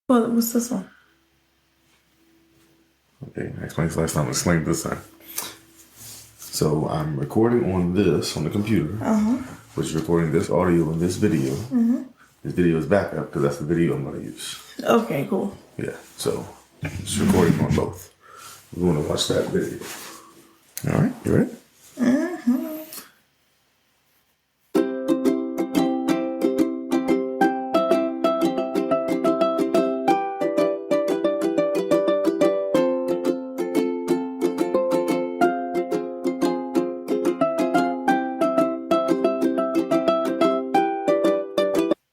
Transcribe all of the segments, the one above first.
Well, what's this one? Okay, I explained this last time. Explain this time. So I'm recording on this on the computer, which is recording this audio and this video. This video is backup because that's the video I'm going to use. Okay, cool. Yeah, so it's recording on both. We want to watch that video. All right, you ready?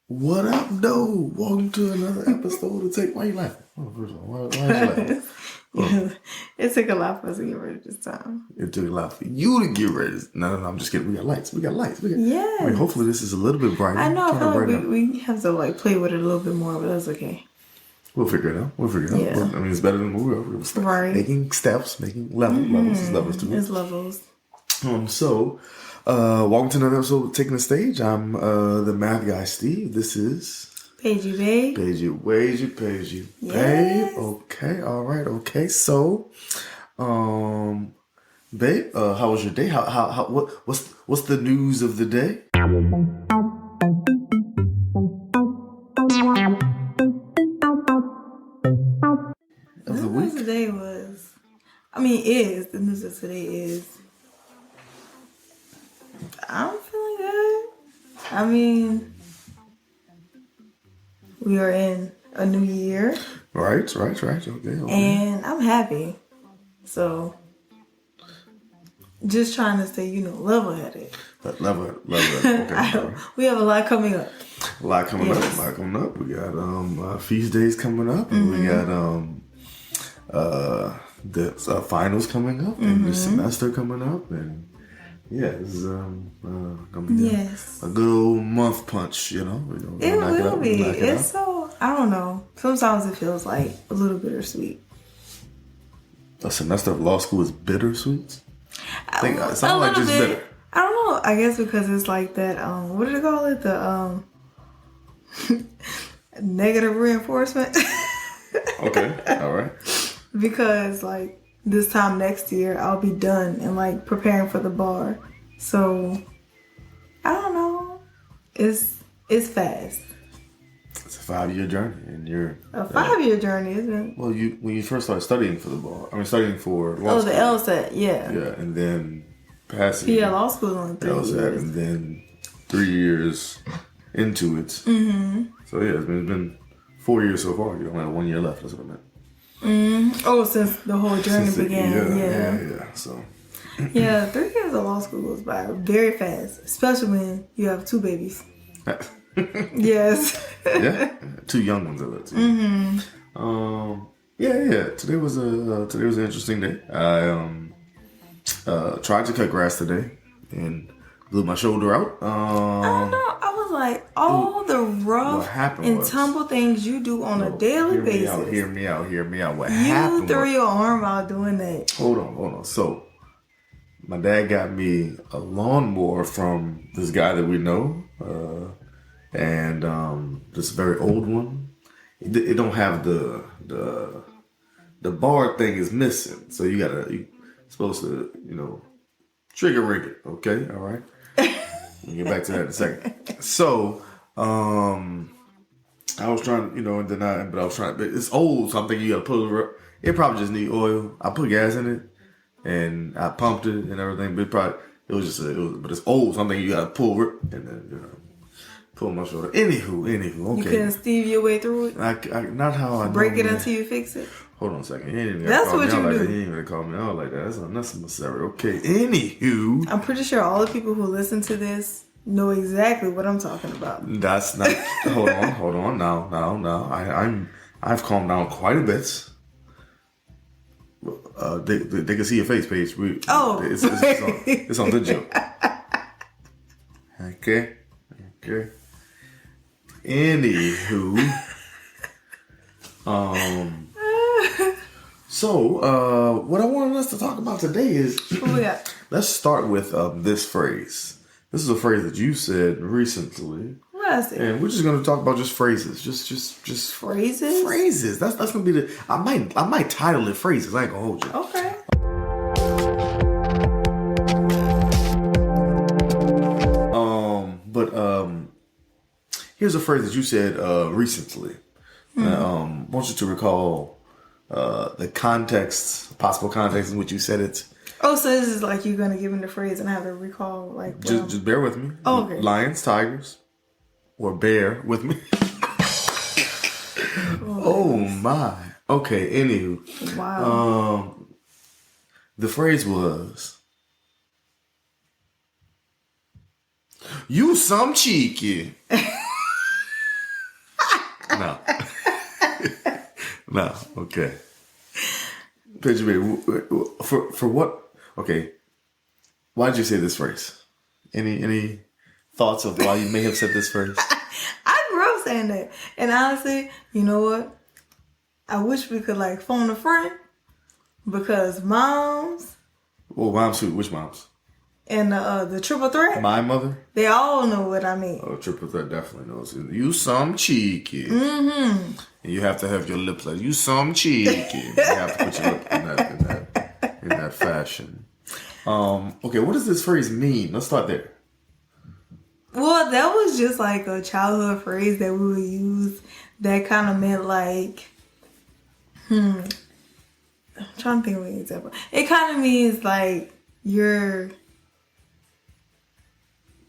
What up, though? Welcome to another episode of Take. Why you laughing? Oh, first of all, why you laughing? It took a lot for us to get ready this time. It took a lot for you to get ready. No, I'm just kidding. We got lights. Yeah. I mean, hopefully this is a little bit brighter. I know. I feel like we have to play with it a little bit more, but that's okay. We'll figure it out. Yeah. I mean, it's better than we were. Right. Making steps, making levels. It's levels to it. It's levels. Welcome to another episode of Taking the Stage. I'm the math guy, Steve. This is Paige, babe. Paige. Yes. Babe. Okay. All right. Okay. So, babe, how was your day? What's the news of the day? Of the week? Today was, the news of today is, I'm feeling good. We are in a new year. Right. Okay. And I'm happy. So, just trying to stay, level-headed. Okay. We have a lot coming up. A lot coming up. We got feast days coming up, and we got the finals coming up, and the semester coming up, and yeah, this is gonna be a good old month punch. It will be. It's so, I don't know. Sometimes it feels like a little bittersweet. A semester of law school is bittersweet. I think it sounds like just bit. bitter. I don't know. I guess because it's like that. What do they call it? The negative reinforcement. Okay. All right. Because this time next year I'll be done and preparing for the bar. So I don't know. It's fast. It's a 5-year journey, and you're a 5-year journey, isn't it? Well, when you first started studying for the bar, studying for law school. The LSAT, yeah. Yeah, and then passing. Yeah, law school is only 3 years. And then 3 years into it. So yeah, it's been 4 years so far. You only have 1 year left. That's what I meant. Oh, since the whole journey began. Yeah. So. Yeah, 3 years of law school goes by very fast, especially when you have 2 babies. Yes. Yeah, 2 young ones of it too. Yeah. Today was an interesting day. I tried to cut grass today and blew my shoulder out. I don't know. I was like, all the rough and tumble things you do on a daily basis. Hear me out. What you happened? You threw your arm out doing that. Hold on. So, my dad got me a lawnmower from this guy that we know, and this very old one. It don't have the bar thing is missing, so you're supposed to trigger rig it. Okay, all right. We'll get back to that in a second. So, I was trying, but I was trying. But it's old, so I'm thinking you gotta pull it up. It probably just need oil. I put gas in it, and I pumped it and everything. But but it's old, so I'm thinking you gotta pull it and then pull my shoulder. Anywho, okay. You couldn't Steve your way through it. Not how I break it until you fix it. Hold on a second. He ain't even That's call what me you out do. Like that. He ain't even call me out like that. That's unnecessary. Okay. Anywho, I'm pretty sure all the people who listen to this know exactly what I'm talking about. That's not. Hold on. Now. I've calmed down quite a bit. They can see your face, Paige. It's on the joke. Okay. Anywho, So, what I wanted us to talk about today is let's start with this phrase. This is a phrase that you said recently. classic. And we're just gonna talk about just phrases, just Phrases. Phrases. That's gonna be the. I might title it phrases. I ain't gonna hold you. Okay. Here's a phrase that you said recently. I want you to recall the context, possible context in which you said it. Oh, so this is like you're gonna give me the phrase and I have to recall like. Just bear with me. Oh, okay. Lions, tigers, or bear with me. Oh my. Okay. Anywho. Wow. The phrase was, "You some cheeky." No. No. Okay. Paige, for what? Okay. Why did you say this phrase? Any thoughts of why you may have said this phrase? I grew up saying that, and honestly, you know what? I wish we could like phone a friend because moms. Well, moms who? Which moms? And the triple threat. My mother. They all know what I mean. Oh, triple threat definitely knows. You some cheeky. Mm-hmm. And you have to have your lips like you some cheeky. You have to put your lip in that fashion. Okay, what does this phrase mean? Let's start there. Well, that was just like a childhood phrase that we would use that kind of meant like, I'm trying to think of an example. It kind of means like you're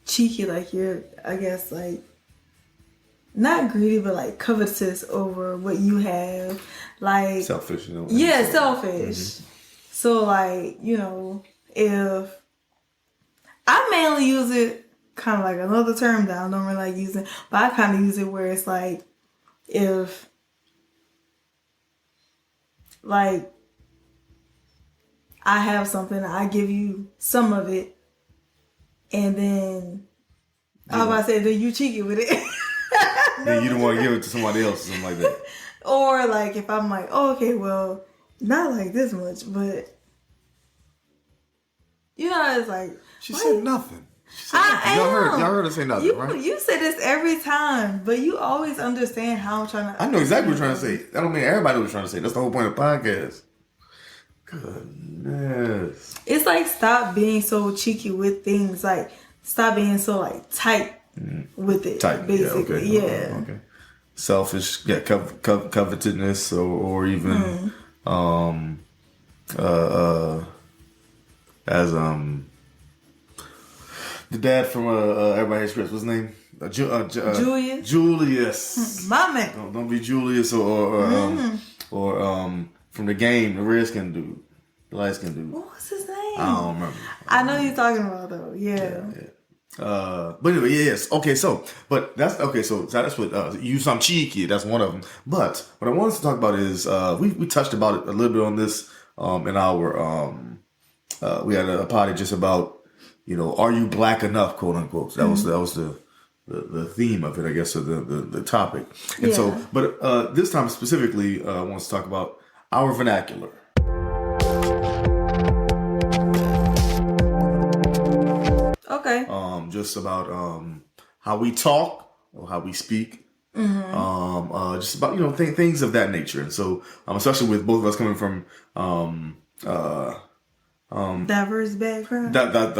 cheeky, like you're, I guess, like not greedy, but like covetous over what you have, like Selfish, you know. Yeah, selfish. Mm-hmm. So like, you know, if I mainly use it kind of like another term that I don't really like using, but I kind of use it where it's like if like I have something, I give you some of it. And then I was about to say, then you cheeky with it. Then you don't want to give it to somebody else or something like that. Or like if I'm like, oh, okay, well, not like this much, but you know, it's like she said nothing. Y'all heard her say nothing, right? You say this every time, but you always understand how I'm trying to. I know exactly what you're trying to say. I don't mean everybody was trying to say. That's the whole point of the podcast. Goodness. It's like stop being so cheeky with things. Like stop being so like tight with it. Tight, basically. Yeah. Okay. Selfish, yeah, covetousness, or even as the dad from Everybody Hates Chris. What's his name? Julius. Julius. My man. Don't be Julius or from the game, the Redskin dude, the light skin dude. What was his name? I don't remember. I know you're talking about though. Yeah. But anyway, yes. Okay, so that's what you some cheeky. That's one of them. But what I wanted to talk about is we touched about it a little bit on this in our we had a party just about, you know, are you black enough, quote unquote. So that was the theme of it, I guess, or the topic. And so, but this time specifically, I want to talk about our vernacular. Okay. Just about how we talk or how we speak. Just about, you know, things of that nature. And so, especially with both of us coming from diverse background. That's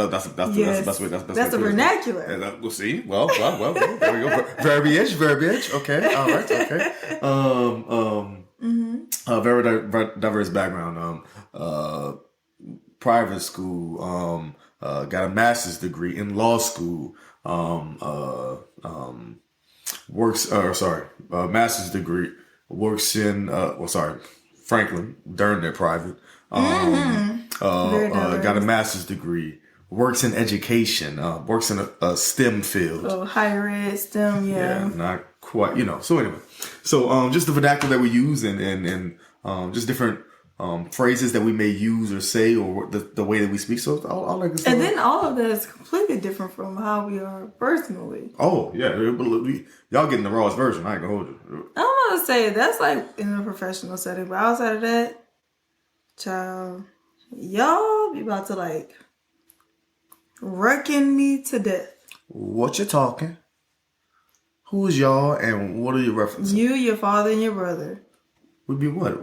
the vernacular. We'll see. Well, there we go. Verbiage. Okay. All right. Okay. Very diverse background. Private school. Got a master's degree in law school. Master's degree. Works in Franklin, during their private. Got a master's degree. Works in education. Works in a STEM field. Oh, higher ed, STEM, yeah. Yeah, not quite, you know. So anyway, just the vernacular that we use and just different phrases that we may use or say, or the way that we speak. So all like and then all of that is completely different from how we are personally. Oh yeah, y'all getting the rawest version. I ain't gonna hold you. I'm gonna say that's like in a professional setting, but outside of that, child, y'all be about to like wrecking me to death. What you talking? Who is y'all and what are you referencing? You, your father, and your brother. We be what?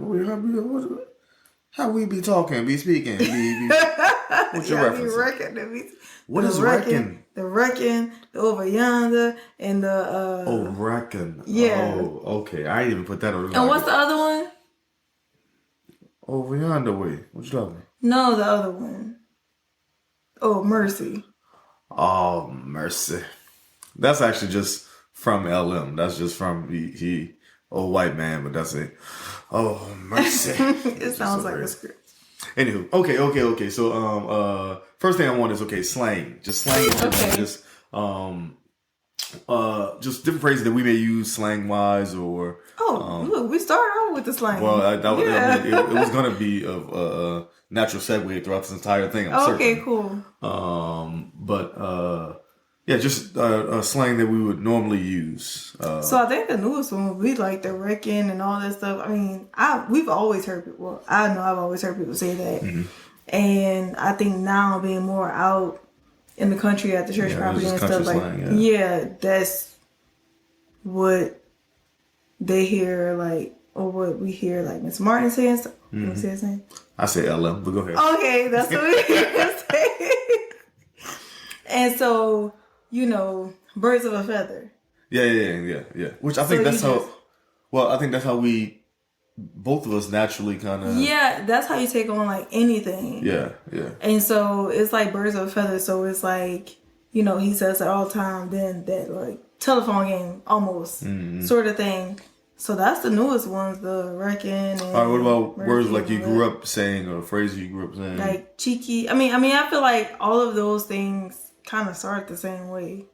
How we be talking, be speaking, what's your reference? What is reckon? The reckon, the over yonder, and the reckon. Yeah. Oh, okay. I didn't even put that on. And what's the other one? Over yonder way. What you talking? No, the other one. Oh, mercy. Oh, mercy. That's actually just from LM. That's just from he old white man, but that's it. Oh, mercy. It sounds like a script. Anywho, okay. So, first thing I want is slang. Just slang. Okay. Just different phrases that we may use slang wise or. Look, we started out with the slang. Well, it was gonna be a natural segue throughout this entire thing. I'm okay, certain. cool. Yeah, just a slang that we would normally use. So I think the newest one would be like the reckon and all that stuff. I mean, we've always heard people. Well, I know I've always heard people say that, and I think now being more out in the country at the church property and stuff slang, that's what they hear or what we hear Miss Martin saying. Let me say his name. I say LM, but go ahead. Okay, that's what we say. And so, birds of a feather. Yeah. Which I think that's how. Well, I think that's how we, both of us, naturally kind of. Yeah, that's how you take on anything. Yeah. And so it's like birds of a feather. So it's he says it all the time. Then that telephone game almost sort of thing. So that's the newest ones, the reckon. And all right, what about words you grew up saying or phrases you grew up saying? Like cheeky. I mean, I feel like all of those things kind of start the same way.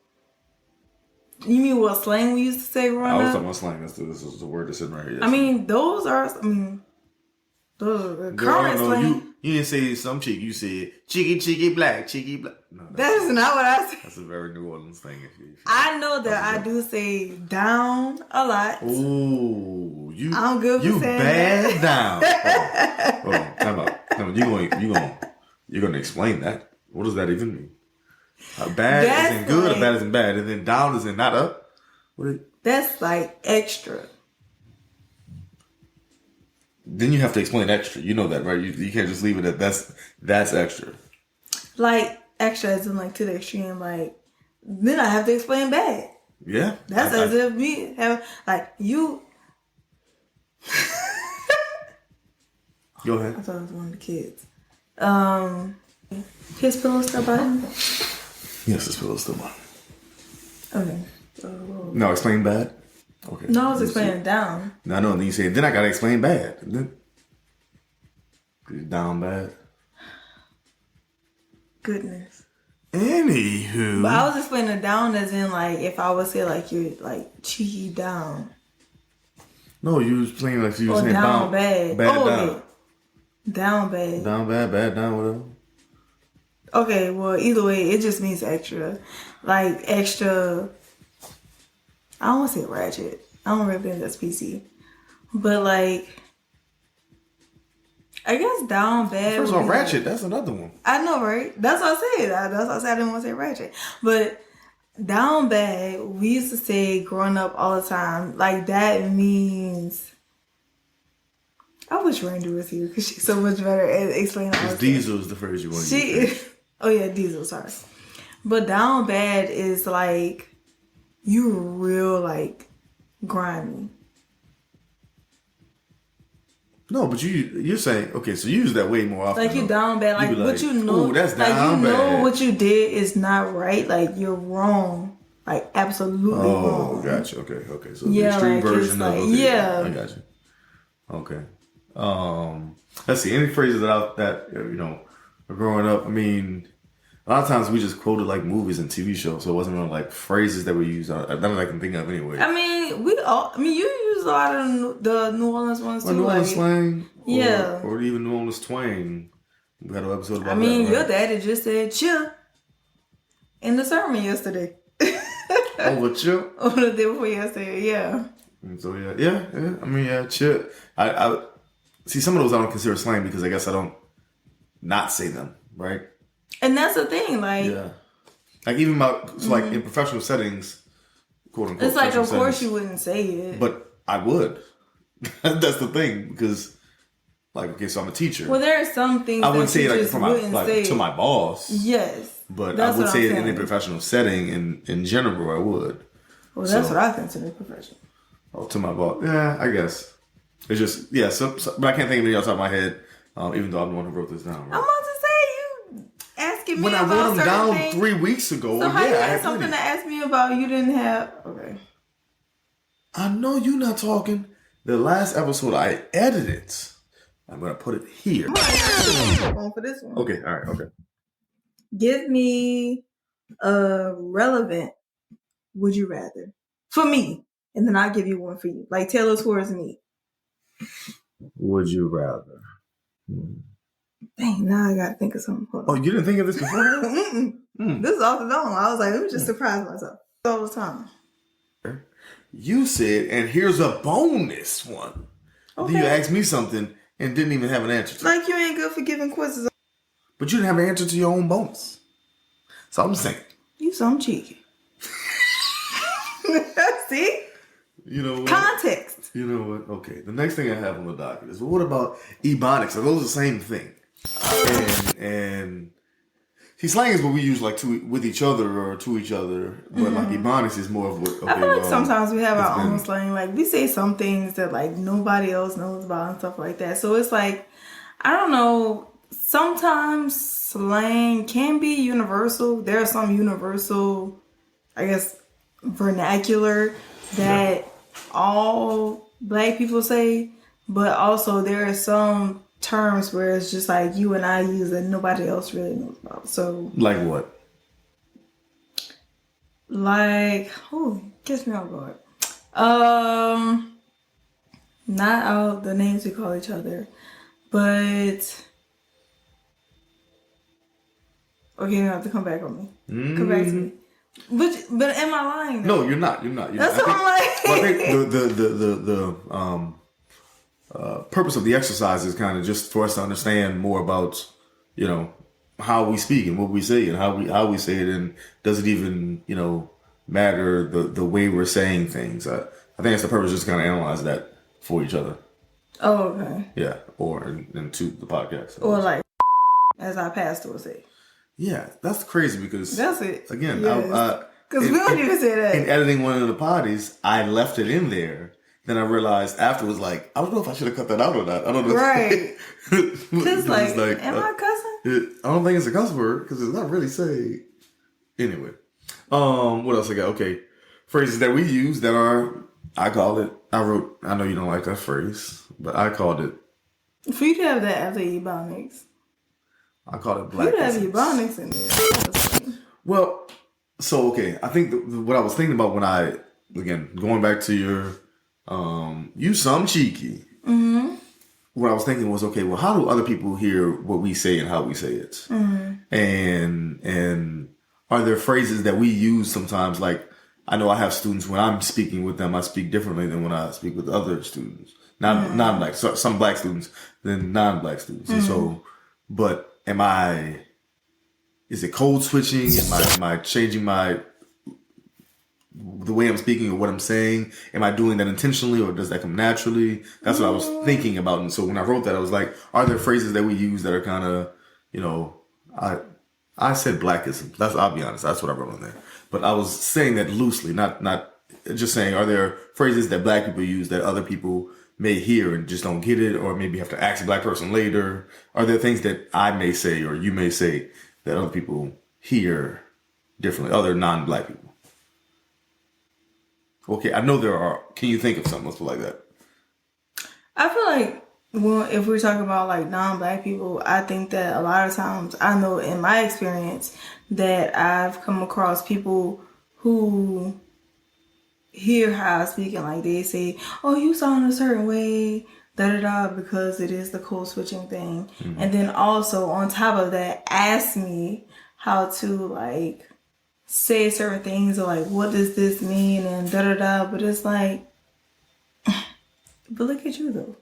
You mean what slang we used to say growing up? I was talking about slang. This is the word that's sitting right here. I mean, those are the current slang. You didn't say some cheek. You said cheeky black. No, that is not what I said. That's a very New Orleans thing. I know that I do say down a lot. Ooh, I'm good for saying bad that. down. Time out. You're gonna explain that. What does that even mean? Bad isn't good, or bad isn't bad, and then down isn't not up. That's extra. Then you have to explain extra. You know that, right? You can't just leave it at that's extra. Extra as in to the extreme. Then I have to explain bad. Yeah, that's as if me have you. Go ahead. I thought it was one of the kids. His pillow still button. Yes, his pillow's still on. Okay. No, explain bad. Okay. No, I was explaining down. No, I know. And then you say, then I gotta explain bad. Then down bad. Goodness. Anywho. But I was explaining down as in if I would say you're cheeky down. No, you was playing you were saying down bad. Bad down. Okay. Down bad. Down bad, bad down, whatever. Okay, well, either way, it just means extra. Extra. I don't want to say ratchet. I don't really think that's PC. But, I guess down bad. First of all, ratchet, that's another one. I know, right? That's what I said. That's why I said I didn't want to say ratchet. But down bad, we used to say growing up all the time. That means. I wish Randy was here because she's so much better at explaining all this. Diesel is the phrase you want to use. Oh, yeah, diesel, sorry. But down bad is you real grimy. No, but you're saying, okay, so you use that way more often. You down bad. What ooh, that's down bad. know what you did is not right. You're wrong. Absolutely wrong. Oh, gotcha. Okay. So the extreme version of yeah. I got you. Okay. Let's see. Any phrases that growing up. I mean, a lot of times we just quoted movies and TV shows, so it wasn't really phrases that we use. None that I can think of anyway. I mean, you use a lot of the New Orleans ones too. New Orleans slang, yeah, or even New Orleans twang. We had an episode about that. Your daddy just said "CHERE" in the sermon yesterday. What CHERE? The day before yesterday, yeah. And so yeah. I mean, CHERE. I see some of those I don't consider slang because I guess I don't not say them, right? And that's the thing, yeah. Even in professional settings, quote unquote. It's like, of course, sentence. you wouldn't say it, But I would. That's the thing, because, like, okay, so I'm a teacher. well, there are some things I wouldn't that say you it like just from my wouldn't say to my boss. Yes, But that's I would what say I'm it in a saying. professional setting. In general, I would. Well, that's what I consider professional. Oh, to my boss. Yeah, I guess. It's just, yeah, so, but I can't think of any off the top of my head, even though I'm the one who wrote this down. Right? I'm about to say, you asking me when I about wrote them certain down things. 3 weeks ago, So how you I had had something plenty. to ask me about you didn't have? Okay. I know you're not talking. The last episode I edited. I'm going to put it here. Going for this one. Okay, all right, okay. Give me a relevant would you rather for me, and then I'll give you one for you. Like tailor towards me. Would you rather? Dang, now I gotta think of something. Hold Oh, on. you didn't think of this before? This is off the dome. I was like, let me just surprise myself all the time. You said, and here's a bonus one. Okay. Then you asked me something and didn't even have an answer to it. Like you ain't good for giving quizzes. But you didn't have an answer to your own bonus. So I'm saying. You some cheeky. See? You know what? Context. You know what? Okay. The next thing I have on the docket is, well, what about ebonics? Are those the same thing? And see, slang is what we use like with each other or to each other, but like ebonics is more of what. Okay, I feel like sometimes we have our own been- slang. Like we say some things that like nobody else knows about and stuff like that. So it's like, I don't know. Sometimes slang can be universal. There are some universal, I guess, vernacular that all black people say, but also there are some terms where it's just like you and I use and nobody else really knows about. So Like what? like, oh, gets me off guard. Not all the names we call each other, but okay, you have to come back on me. Come back to me. But am I lying? Though? No, you're not. You're not. That's what I'm like. Well, I think the purpose of the exercise is kind of just for us to understand more about, you know, how we speak and what we say and how we say it, and does it even, you know, matter the way we're saying things. I think that's the purpose, just kind of analyze that for each other. Oh, okay. Yeah, or into the podcast. Or like, as our pastor would say. Yeah, that's crazy because That's it. Again, yes. Because we don't even say that. In editing one of the potties, I left it in there. Then I realized afterwards, like, I don't know if I should have cut that out or not. I don't know. Right. Because like, am I cussing? I don't think it's a cuss word because it's not really say. Anyway, what else I got? Okay, phrases that we use that are. I know you don't like that phrase, but I called it. For you to have that after ebonics. I called it You black. have ebonics in there. Well, so okay, I think what I was thinking about when again going back to your you some cheeky. Mm-hmm. What I was thinking was, okay, well, how do other people hear what we say and how we say it? Mm-hmm. And are there phrases that we use sometimes? Like, I know I have students, when I'm speaking with them, I speak differently than when I speak with other students, non-black, so some black students than non-black students. And so, but is it code switching? Am I changing the way I'm speaking or what I'm saying? Am I doing that intentionally or does that come naturally? That's what I was thinking about. And so when I wrote that, I was like, are there phrases that we use that are kind of, you know, I said blackism. I'll be honest. That's what I wrote on there. But I was saying that loosely, not just saying, are there phrases that black people use that other people may hear and just don't get it, or maybe have to ask a black person later? Are there things that I may say or you may say that other people hear differently, other non-black people? Okay, I know there are. Can you think of something? Let's put it like that. I feel like, well, if we're talking about like non-black people, I think that a lot of times, I know in my experience that I've come across people who hear how I speak and like they say, oh, you sound a certain way, because it is the code switching thing. Mm-hmm. And then also on top of that, ask me how to like say certain things or like, what does this mean? And but it's like, but look at you though.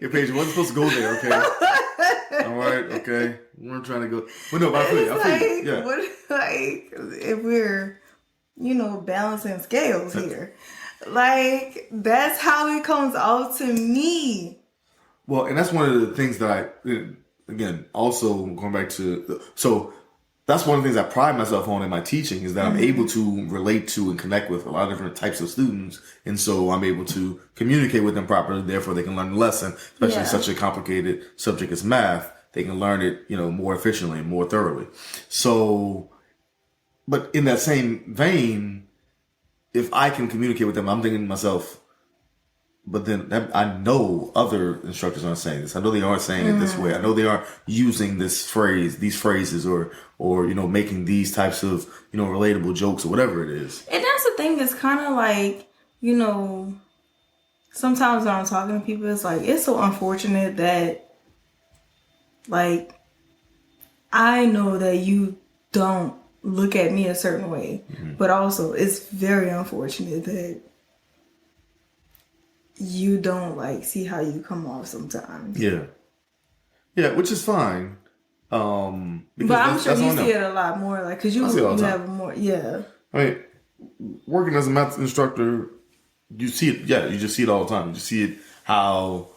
Your Paige wasn't supposed to go there, okay? All right, okay. We're trying to go. Well, no, but I feel you. Yeah. What, like, if we're balancing scales here. Like, that's how it comes out to me. Well, and that's one of the things that again, also going back to, so that's one of the things I pride myself on in my teaching is that I'm able to relate to and connect with a lot of different types of students. And so I'm able to communicate with them properly. Therefore, they can learn the lesson, especially such a complicated subject as math. They can learn it, more efficiently and more thoroughly. So, but in that same vein, if I can communicate with them, I'm thinking to myself, but then I know other instructors aren't saying this. I know they aren't saying it this way. I know they aren't using these phrases, or making these types of relatable jokes or whatever it is. And that's the thing. It's kind of like sometimes when I'm talking to people, it's like it's so unfortunate that like I know that you don't look at me a certain way, but also it's very unfortunate that you don't like see how you come off sometimes. Yeah, which is fine. But I'm sure you see it a lot more, like because you have more. Yeah, I mean, working as a math instructor, you see it. Yeah, you just see it all the time. You just see it how,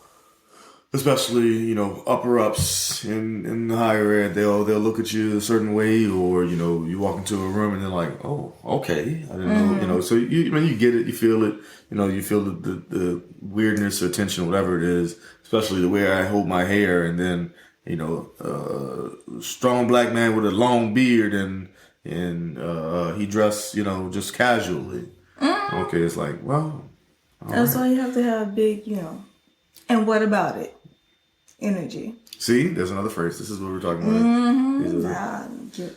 especially upper ups in the higher ed, they'll look at you a certain way, or you walk into a room and they're like, oh, okay, I didn't know. So you get it, you feel it. You feel the weirdness or tension, whatever it is, especially the way I hold my hair, and then strong black man with a long beard, and he dressed just casually. Okay, it's like, well, that's why you have to have big and what about it? Energy. See, there's another phrase. This is what we're talking about.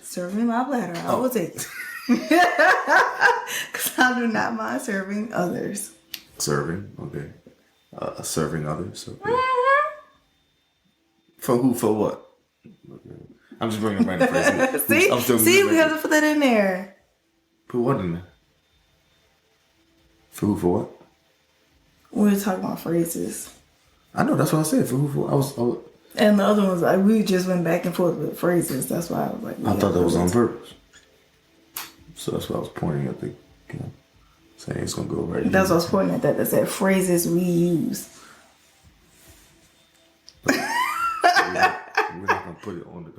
Serving my bladder. I will take it. Because I do not mind serving others. Serving, okay. Serving others, okay. For who, for what? Okay. I'm just bringing random phrases. See, we have to put that in there. Put what in there? For who, for what? We're talking about phrases. I know, that's what I said. For who, for what? I was and the other ones, like, we just went back and forth with phrases. That's why I was like, I thought that was on purpose. So that's why I was pointing at the, saying it's going to go right here. That's what I was pointing at, that said phrases we use. We're not going to put it on the,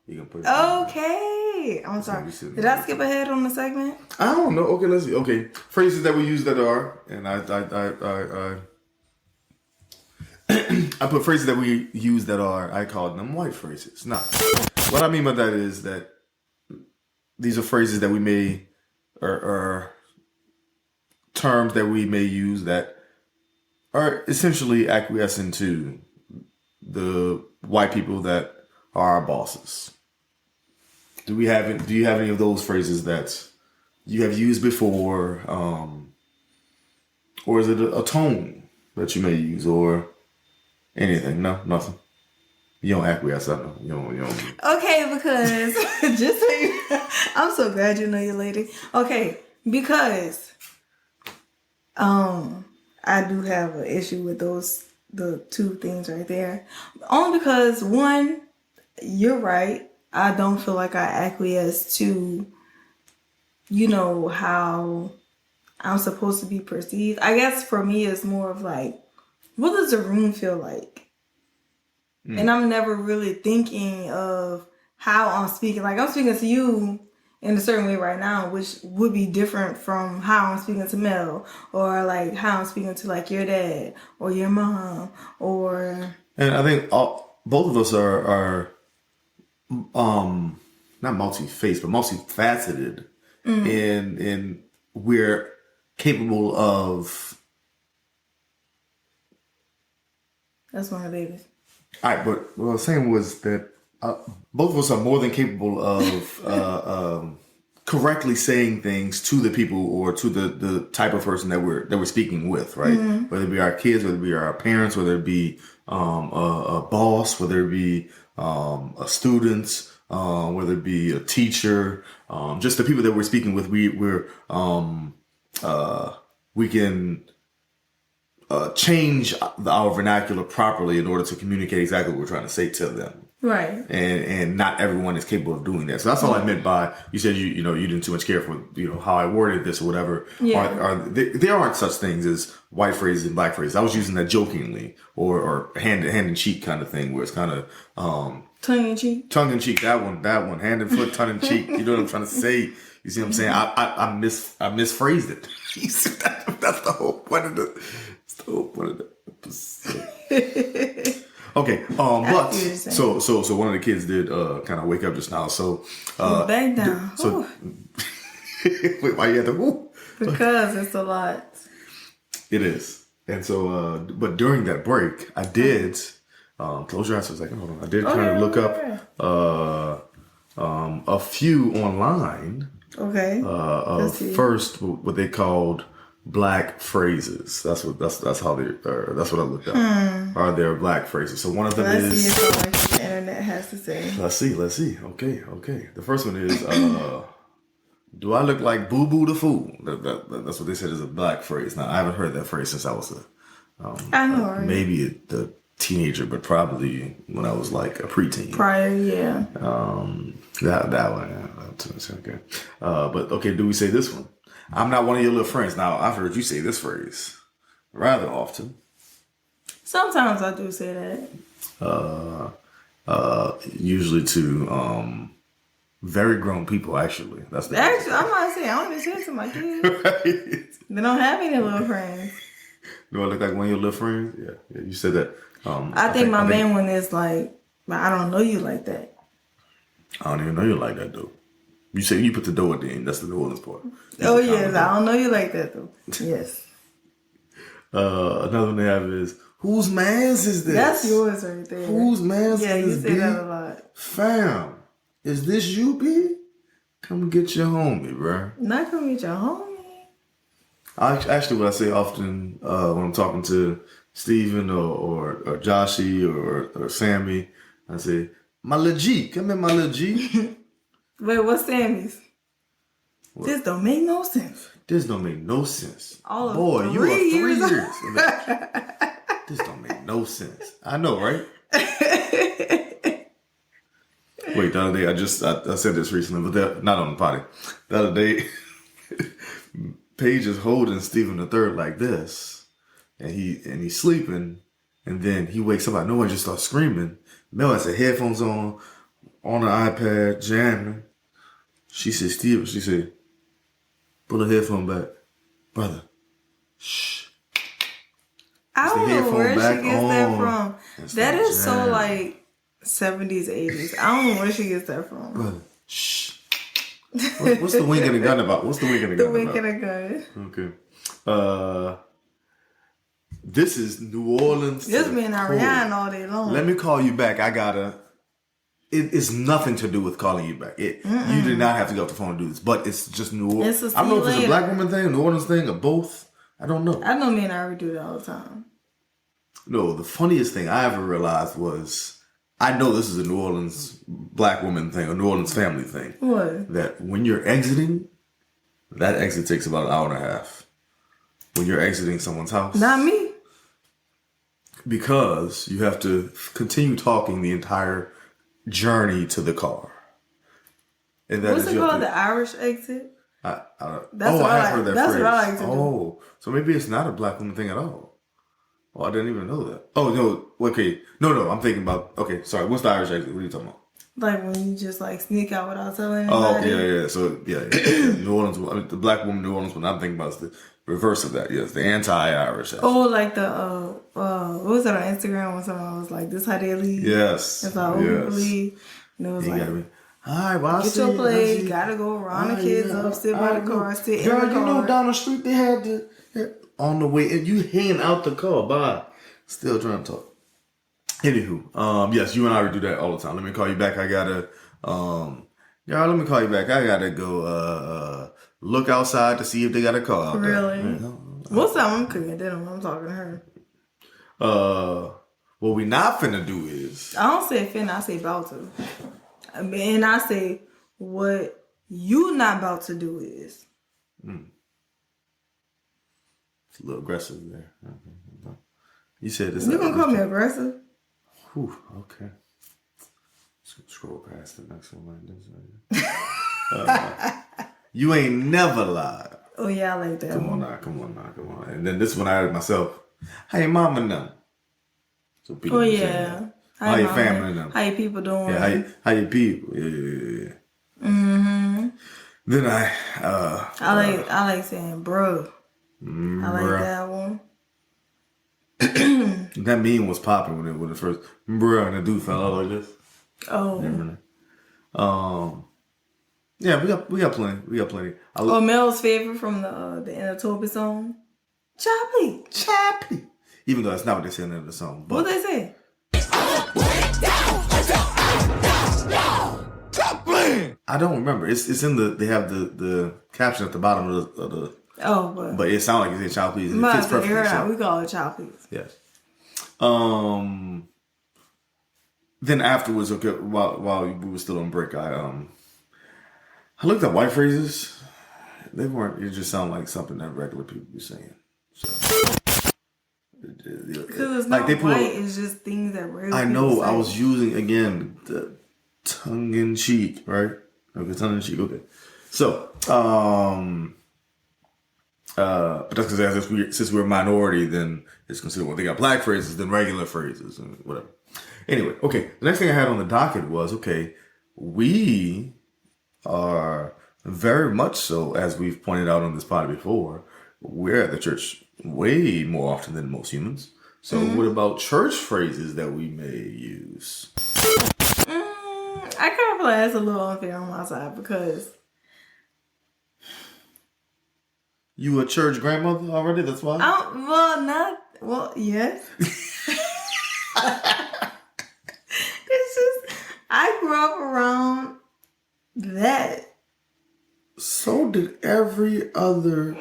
you're going to put it okay. I'm sorry. Did I skip ahead on the segment? I don't know. Okay, let's see. Okay. Phrases that we use that are, and I put phrases that we use that are, I call them white phrases. Now, what I mean by that is that these are phrases that we may, or terms that we may use that are essentially acquiescing to the white people that are our bosses. Do you have any of those phrases that you have used before, or is it a tone that you may use, or anything? No, nothing. You don't acquiesce. I know you don't. Okay, because just so you, I'm so glad you know your lady. Okay, because I do have an issue with the two things right there. Only because one, you're right. I don't feel like I acquiesce to, how I'm supposed to be perceived. I guess for me, it's more of like, what does the room feel like? And I'm never really thinking of how I'm speaking. Like, I'm speaking to you in a certain way right now, which would be different from how I'm speaking to Mel, or like how I'm speaking to like your dad or your mom, or. And I think both of us are not multi-faced, but multifaceted, and we're capable of. That's one of the babies. All right, but what I was saying was that both of us are more than capable of correctly saying things to the people or to the type of person that we're speaking with, right? Whether it be our kids, whether it be our parents, whether it be a boss, whether it be a student, whether it be a teacher, just the people that we're speaking with, we can change our vernacular properly in order to communicate exactly what we're trying to say to them. Right. And not everyone is capable of doing that. So that's all I meant by, you said you didn't too much care for, how I worded this or whatever. Yeah. There aren't such things as white phrases and black phrases. I was using that jokingly or hand in cheek kind of thing where it's kind of, tongue in cheek. Tongue in cheek. That one, hand and foot, tongue in cheek. You know what I'm trying to say? You see what I'm saying? I misphrased it. That's the whole point of the episode. Okay, but so one of the kids did kind of wake up just now. So back down. So wait, why you had to whoo? Because it's a lot. It is, and so but during that break, I did close your eyes for a second. Hold on, I did kind of look up a few online. Okay. First, what they called black phrases. That's what I looked up. Are there black phrases? So one of them is. Let's see what the internet has to say. Let's see. Okay. The first one is, do I look like Boo Boo the Fool? That's what they said is a black phrase. Now I haven't heard that phrase since I was I know, right? maybe a teenager, but probably when I was like a preteen. Prior, yeah. That one. Yeah, okay. But okay, do we say this one? I'm not one of your little friends. Now, I've heard you say this phrase rather often. Sometimes I do say that. Usually to very grown people, actually. I'm not saying, I don't even say it to my kids. Right. They don't have any little friends. Do I look like one of your little friends? Yeah, you said that. I think my main one is like, I don't know you like that. I don't even know you like that, though. You say you put the dough at the end. That's the New Orleans part. Yes, I don't know you like that though. Yes. Another one they have is, whose man's is this? That's yours right there. Whose man's is this? Yeah, you say that a lot. Fam, is this you, B? Come get your homie, bro. Not come get your homie. Actually, what I say often when I'm talking to Steven or Joshy or Sammy, I say, my little G, come in, my little G. Wait, what's Sammy's? What? This don't make no sense. This don't make no sense. All of Boy, you are 3 years. years. This don't make no sense. I know, right? Wait, the other day, I said this recently, but not on the potty. The other day, Paige is holding Stephen III like this, and he's sleeping, and then he wakes up out of nowhere and just starts screaming. Mel has her headphones on her iPad, jamming. She said, pull her headphone back. Brother, shh. I don't know where she gets that from. That is so like 70s, 80s. I don't know where she gets that from. Brother, shh. What's the wink and the gun about? The wink and the gun. Okay. This is New Orleans. This been Ariane all day long. Let me call you back. It's nothing to do with calling you back. You did not have to go off the phone to do this, but it's just New Orleans. I don't know if it's a black woman thing, a New Orleans thing, or both. I don't know. I know me and Ari do that all the time. No, the funniest thing I ever realized was, I know this is a New Orleans black woman thing, a New Orleans family thing. What? That when you're exiting, that exit takes about an hour and a half. When you're exiting someone's house. Not me. Because you have to continue talking the entire journey to the car. And that what's it called? The Irish exit? I have heard that phrase. That's what I like to do. Oh, so maybe it's not a black woman thing at all. Oh, I didn't even know that. Oh, no. Okay. No. I'm thinking about, okay, sorry. What's the Irish exit? What are you talking about? Like when you just like sneak out without telling anybody. Oh, yeah. So, yeah. New Orleans, the black woman New Orleans one I'm thinking about is the reverse of that. Yes, the anti-Irish exit. Oh, like the, what was that on Instagram when someone was like, this how they leave? Yes. It's like, we leave. And it was like, all right, well, get your plate, gotta go around the kids up, sit by the car, sit in the car. Girl, you know down the street they had on the way, and you hang out the car, bye. Still trying to talk. Anywho, yes, you and I would do that all the time. Let me call you back. I gotta, let me call you back. I gotta go, look outside to see if they got a car out there. Really? What's that? I'm cooking dinner when I'm talking to her. What we not finna do is. I don't say finna, I say about to. And I say what you not about to do is. It's a little aggressive there. You said this. You gonna call me aggressive? Whew, okay. Let's scroll past the next one like this. You ain't never lied. Oh yeah, I like that. Come on now. And then this one I added myself. Hey, mama, now. So people how your family now? How your people doing? Yeah, how your people? Yeah. Mm-hmm. Then I like saying bro. I like that one. That meme was popping when it first bruh and the dude fell out like this. Oh. Remember that? Yeah, we got plenty. Mel's favorite from the Anatolia song. Choppy. Even though that's not what they say in the end of the song. But what they say? I don't remember. It's in the they have the caption at the bottom of the but it sounds like it's child please. It fits perfectly. So. We call it child please. Yes. Then afterwards, okay, while we were still on break, I looked at white phrases. They weren't. It just sounded like something that regular people be saying. So. Because it's not like white, it's just things that regular I people know. say. I was using again the tongue in cheek, right? Okay, tongue in cheek. Okay, so but that's because since we're a minority, then it's considered they got black phrases than regular phrases and whatever. Anyway, okay. The next thing I had on the docket was we are very much so, as we've pointed out on this pod before, we're at the church way more often than most humans. So what about church phrases that we may use? I kind of feel like that's a little unfair on my side because you a church grandmother already? That's why? Yes. It's just, I grew up around that. So did every other...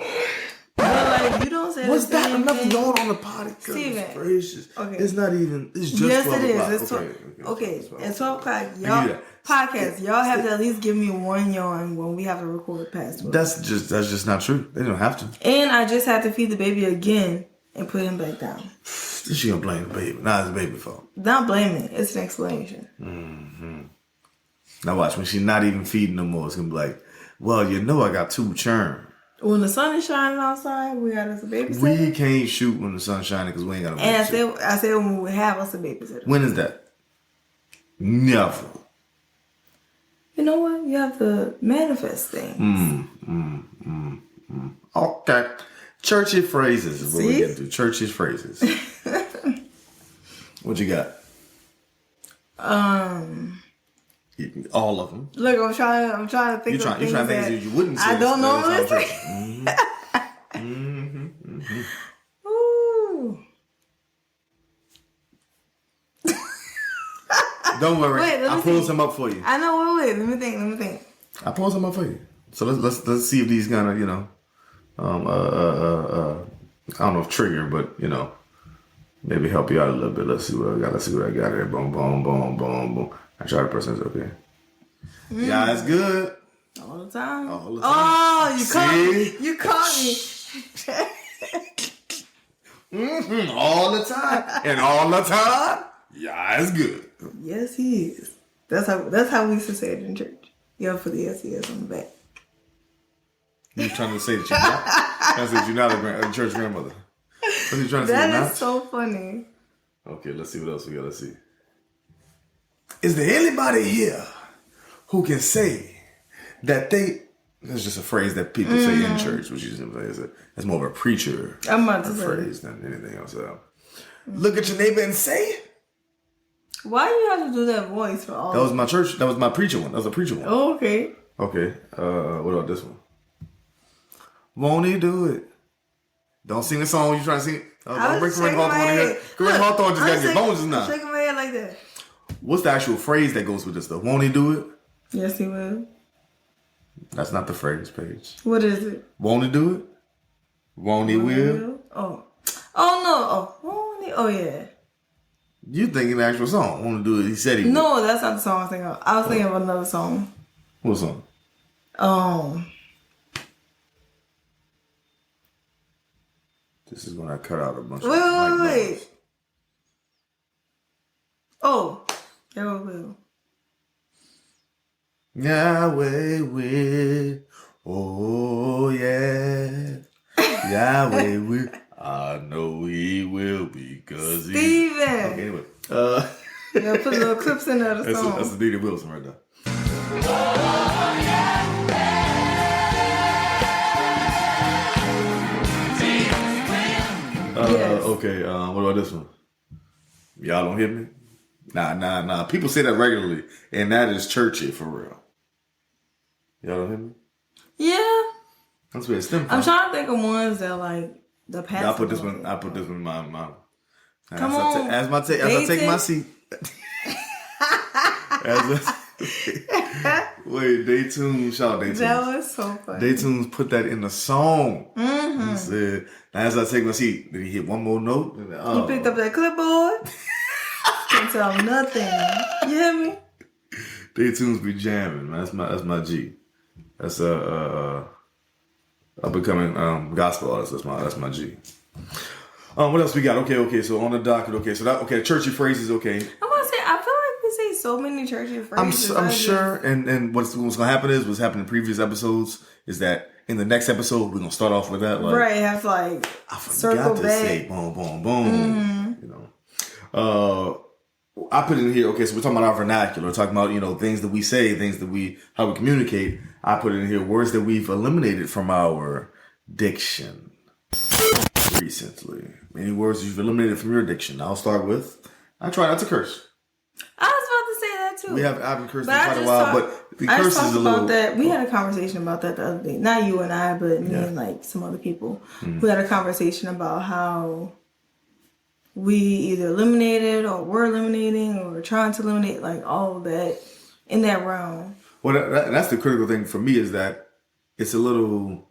But you don't say what's that enough going on the podcast? Steven. Gracious. Okay. It's not even, it's just yes, 12 it o'clock. Is. It's okay. At 12 o'clock, y'all podcast, y'all have to at least give me one yawn when we have to record past 12. That's just not true. They don't have to. And I just had to feed the baby again and put him back down. She gonna blame the baby. Nah, it's the baby's fault. Not blaming it. It's an explanation. Mm-hmm. Now watch, when she's not even feeding no more, it's gonna be like, well, I got 2 churn. When the sun is shining outside, we got us a babysitter. We can't shoot when the sun's shining because we ain't got a babysitter. And I said when we would have us a babysitter. When is that? Never. You know what? You have to manifest things. Okay. Churchy phrases is what we get to. Churchy phrases. What you got? All of them. Look, I'm trying to think of things that you wouldn't say. I don't normally say. Ooh. Don't worry. I'm pulling some up for you. I know. Wait. Let me think. I pulled some up for you. So let's see if these gonna I don't know if trigger, but maybe help you out a little bit. Let's see what I got here. Boom, boom, boom, boom, boom. I try to press this up here. Yeah, that's good. All the time. Oh, you caught me. You caught me. All the time. And all the time. Yeah, it's good. Yes, he is. That's how we used to say it in church. You have to put the SES on the back. You're trying to say that you're not a church grandmother. What are you trying to say? That is so funny. Okay, let's see what else we got. Let's see. Is there anybody here who can say that they... That's just a phrase that people say in church, which is it's more of a preacher phrase than anything else. Look at your neighbor and say... Why do you have to do that voice for all? That was my church. That was my preacher one. That was a preacher one. Oh, okay. Okay. What about this one? Won't he do it? Don't sing a song you trying to sing. Don't bring Corinne Hawthorne in here. Corinne Hawthorne just got your bones just now. I'm shaking my head like that. What's the actual phrase that goes with this stuff? Won't he do it? Yes, he will. That's not the phrase, Paige. What is it? Won't he do it? Won't he will? Oh no. Won't he? Oh yeah. You thinking the actual song? Won't he do it? He said he would. No, that's not the song I was thinking of. I was thinking of another song. What song? This is when I cut out a bunch of Wait. Oh, Yahweh will. Yahweh will. Oh, yeah. Yahweh will. I know he will because he's... Steven. Okay, anyway. Yeah, put little clips in there of the song. That's Anita Wilson right there. Yes. Okay, what about this one? Y'all don't hear me? Nah. People say that regularly, and that is churchy for real. Y'all don't hear me? Yeah. That's where it stems from. I'm trying to think of ones that like the past. I put this one in my Come on. As I take my seat. Wait, Daytune, shout out Daytunes. That was so funny. Daytunes put that in the song. He said, as I take my seat, then he hit one more note. And He picked up that clipboard. Can't tell him nothing. You hear me? Daytunes be jamming, man. That's my G. That's I'm becoming gospel artist. That's my G. What else we got? Okay. So on the docket. Okay, so churchy phrases. Okay. I want to say I feel like we say so many churchy phrases. I'm sure. And what's gonna happen is what's happened in previous episodes is that in the next episode we're gonna start off with that. Like, right. Have to like I forgot circle to back. say boom, boom, boom. You know. I put it in here. Okay, so we're talking about our vernacular. We're talking about things that we say, how we communicate. I put it in here words that we've eliminated from our diction recently. Any words you've eliminated from your diction? I'll start with. I try not to curse. I was about to say that too. I haven't cursed in quite a while, but the curse is a little. That. We had a conversation about that the other day. Not you and I, but me and like some other people. We had a conversation about how we either eliminated or were eliminating or trying to eliminate like all of that in that realm. Well, that's the critical thing for me is that it's a little,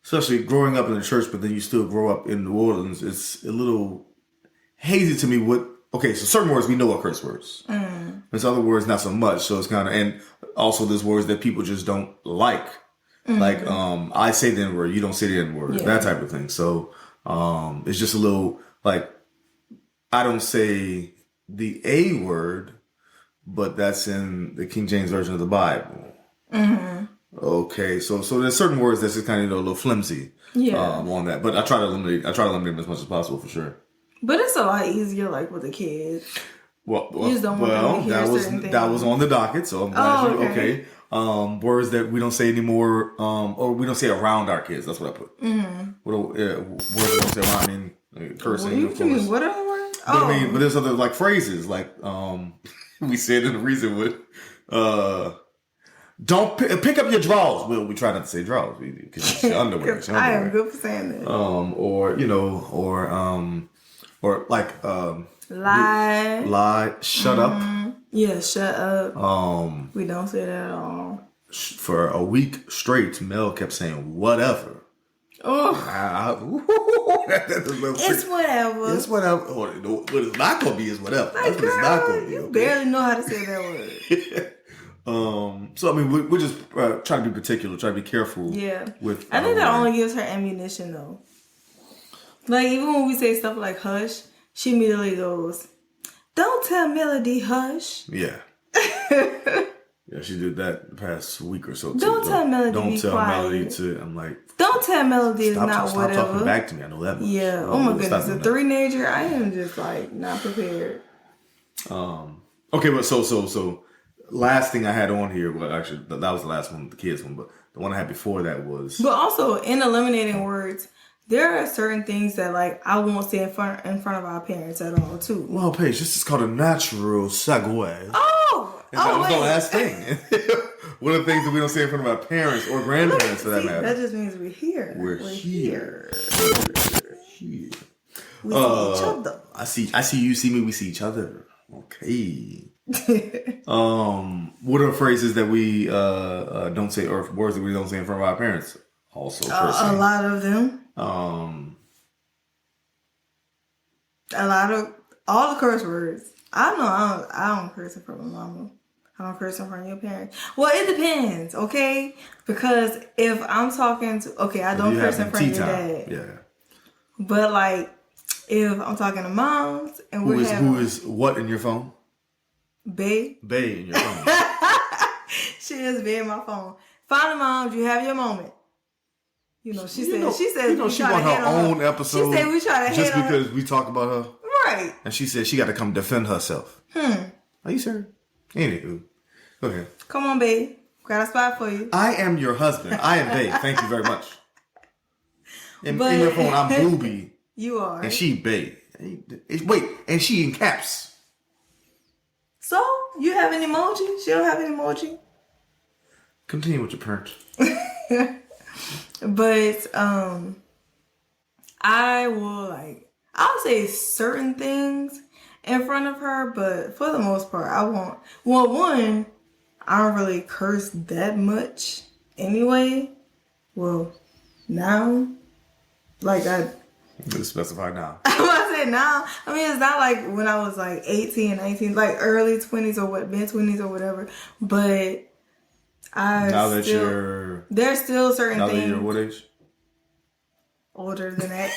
especially growing up in the church, but then you still grow up in New Orleans. It's a little hazy to me. So certain words we know are curse words. There's other words not so much. So it's kind of, and also there's words that people just don't like. Like I say the N word, you don't say the N word, that type of thing. So it's just a little like. I don't say the A word, but that's in the King James Version of the Bible. Okay, so there's certain words that's just kind of a little flimsy on that. But I try to eliminate them as much as possible for sure. But it's a lot easier like with the kids. Well, you just don't want them to hear certain things. That was on the docket, so I'm glad okay. Words that we don't say anymore, or we don't say around our kids. That's what I put. Words we don't say around. I mean, cursing, of course. What other words? But but there's other like phrases like we said in the reason with don't pick up your drawers. Well, we try not to say drawers because it's your underwear. I am good for saying that. Or like lie, shut up. Yeah, shut up. We don't say that at all. For a week straight, Mel kept saying whatever. Oh, it's whatever. It's whatever. What it's not gonna be is whatever. Like, That's what it's not gonna be. You barely know how to say that word. So I mean, we're just trying to be particular, try to be careful. Yeah. With I think that only gives her ammunition though. Like even when we say stuff like hush, she immediately goes, "Don't tell Melody hush." Yeah. Yeah, she did that the past week or so. Don't tell Melody. Don't be tell quiet. Melody to. I'm like. Don't tell Melody is not whatever. Stop talking back to me. I know that much. Yeah. Oh my goodness. A teenager, I am just like not prepared. Okay, but so last thing I had on here. Well, actually, that was the last one, the kids one. But the one I had before that was. But also in eliminating words, there are certain things that like I won't say in front of our parents at all too. Well, Paige, this is called a natural segue. Oh. That was the last thing. One of the things that we don't say in front of our parents or grandparents, for that matter. That just means we're here. We're here. We see each other. I see you, see me, we see each other. Okay. What are phrases that we don't say, or words that we don't say in front of our parents? Also, a lot of them. A lot of all the curse words. I don't curse in front of my mama. I don't curse in front of your parents. Well, it depends, okay? Because if I'm talking to, I don't curse in front of your dad. Yeah. But like, if I'm talking to moms and who is what in your phone? Bae. Bae in your phone. She is bae in my phone. Finally, Mom, you have your moment. You know, she said she want her own episode. She said we try to just hate on her. because we talk about her. Right. And she said she got to come defend herself. Are you serious? Anywho, go ahead. Come on, babe. Got a spot for you. I am your husband. I am babe. Thank you very much. In your phone, I'm Booby. You are. And she babe. Wait, and she in caps. So, you have an emoji? She don't have an emoji? Continue with your parents. But, I'll say certain things in front of her, but for the most part, I don't really curse that much anyway. Well, now, Let's specify now. I'm about to say now. I mean, it's not like when I was like 18, 19, like early 20s or mid-20s or whatever, but there's still certain now things. Now that you're what age? Older than that.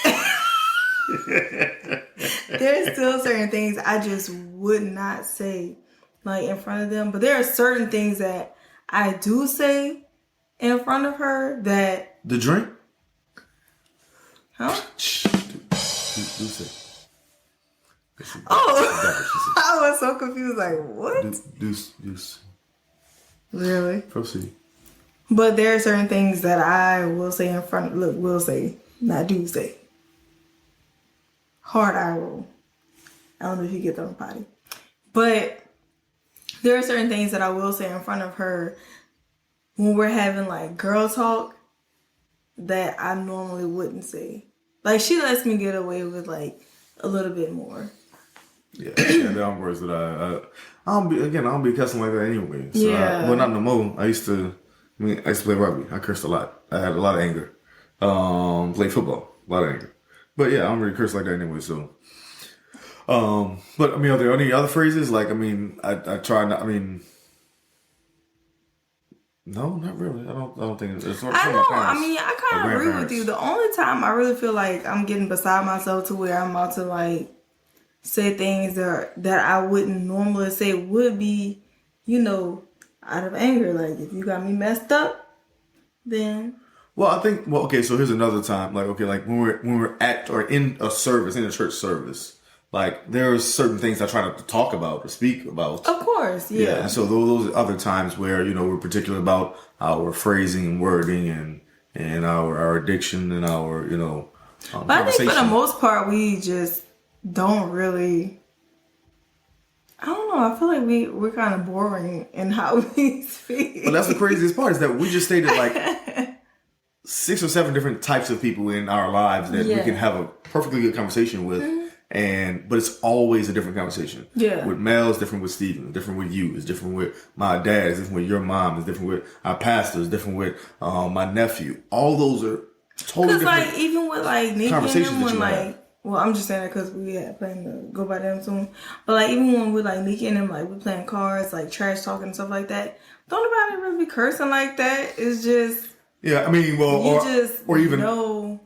There's still certain things I just would not say like in front of them, but there are certain things that I do say in front of her that the drink. Huh? Do say. Oh, I was so confused. Like what? Deuce. Really? Proceed. But there are certain things that I will say in front. Look, will say, not do say. Hard eye roll. I don't know if you get that on potty. But there are certain things that I will say in front of her when we're having like girl talk that I normally wouldn't say. Like she lets me get away with like a little bit more. Yeah, there are words that I don't be cussing like that anyway. So yeah. Well, not no more. I used to play rugby. I cursed a lot. I had a lot of anger. Played football, a lot of anger. But yeah, I don't really curse like that anyway. So, but I mean, are there any other phrases? Like, I mean, I try not. I mean, no, not really. I don't think it's. I know. I mean, I kind of agree with you. The only time I really feel like I'm getting beside myself to where I'm about to like say things that I wouldn't normally say would be, out of anger. Like if you got me messed up, then. Well, I think. Well, okay. So here's another time. Like, okay, like when we're at or in a service, in a church service, like there are certain things I try not to talk about or speak about. Of course, yeah. And so those are other times where we're particular about our phrasing and wording and our diction and our But I think for the most part, we just don't really. I don't know. I feel like we're kind of boring in how we speak. But that's the craziest part is that we just stated like 6 or 7 different types of people in our lives that we can have a perfectly good conversation with, but it's always a different conversation. Yeah. With Mel, it's different with Steven, it's different with you, it's different with my dad, it's different with your mom, it's different with our pastor, it's different with my nephew. All those are totally different. Because like even with like Nikki and them, when like. Well, I'm just saying that because we had planned to go by them soon. But like even when we like Nikki and them, like we playing cards, like trash talking and stuff like that. Don't nobody really be cursing like that. It's just. Yeah, I mean, well, or even know.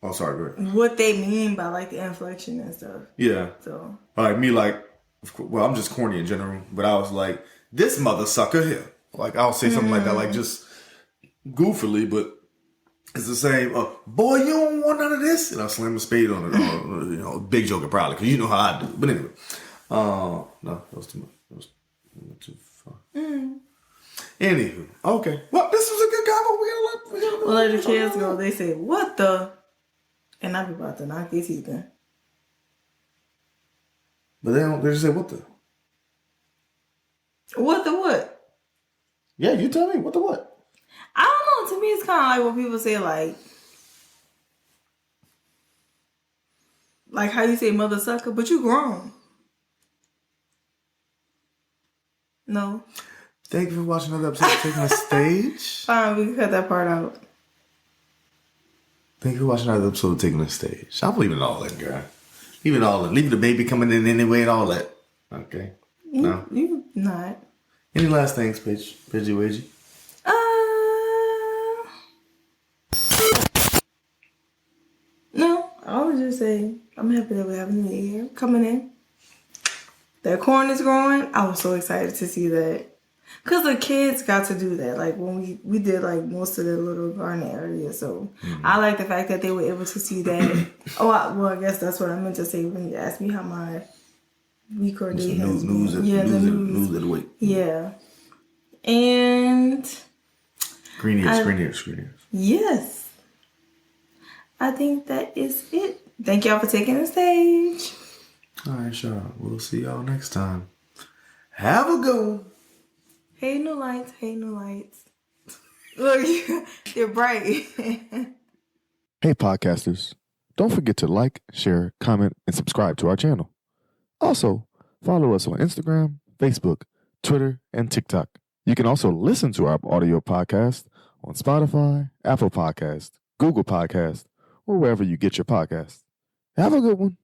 Oh, sorry, go ahead. What they mean by like the inflection and stuff. Yeah. So. Like me, well, I'm just corny in general, but I was like, this mother sucker here. Like I'll say something like that, like just goofily, but it's the same. Boy, you don't want none of this, and I'll slam a spade on it. Big joker probably, because you know how I do. But anyway, no, that was too much. That was too far. Anywho, okay. Well, this was a good combo. We got well, let the kids go. They say, "What the?" And I be about to knock his teeth in. But they don't. They just say, "What the?" What the what? Yeah, you tell me. What the what? I don't know. To me, it's kind of like what people say, like how you say "mother sucker," but you grown. No. Thank you for watching another episode of Taking a Stage. Fine, we can cut that part out. Thank you for watching another episode of Taking a Stage. I believe in all that, girl. Leave it all in. Leave the baby coming in anyway and all that. Okay. No. You not. Any last things, Paige? Paigey Wagey? No. I would just say I'm happy that we have a new year coming in. that corn is growing. I was so excited to see that. Because the kids got to do that. Like when we did like most of the little garden area. So I like the fact that they were able to see that. I guess that's what I meant to say when you asked me how my week or day has been. News of the week. Yeah. And Green ears. Yes. I think that is it. Thank y'all for taking the stage. All right, y'all. We'll see y'all next time. Have a good one. Hey, new lights. Look, they're bright. Hey, podcasters. Don't forget to like, share, comment, and subscribe to our channel. Also, follow us on Instagram, Facebook, Twitter, and TikTok. You can also listen to our audio podcast on Spotify, Apple Podcast, Google Podcast, or wherever you get your podcasts. Have a good one.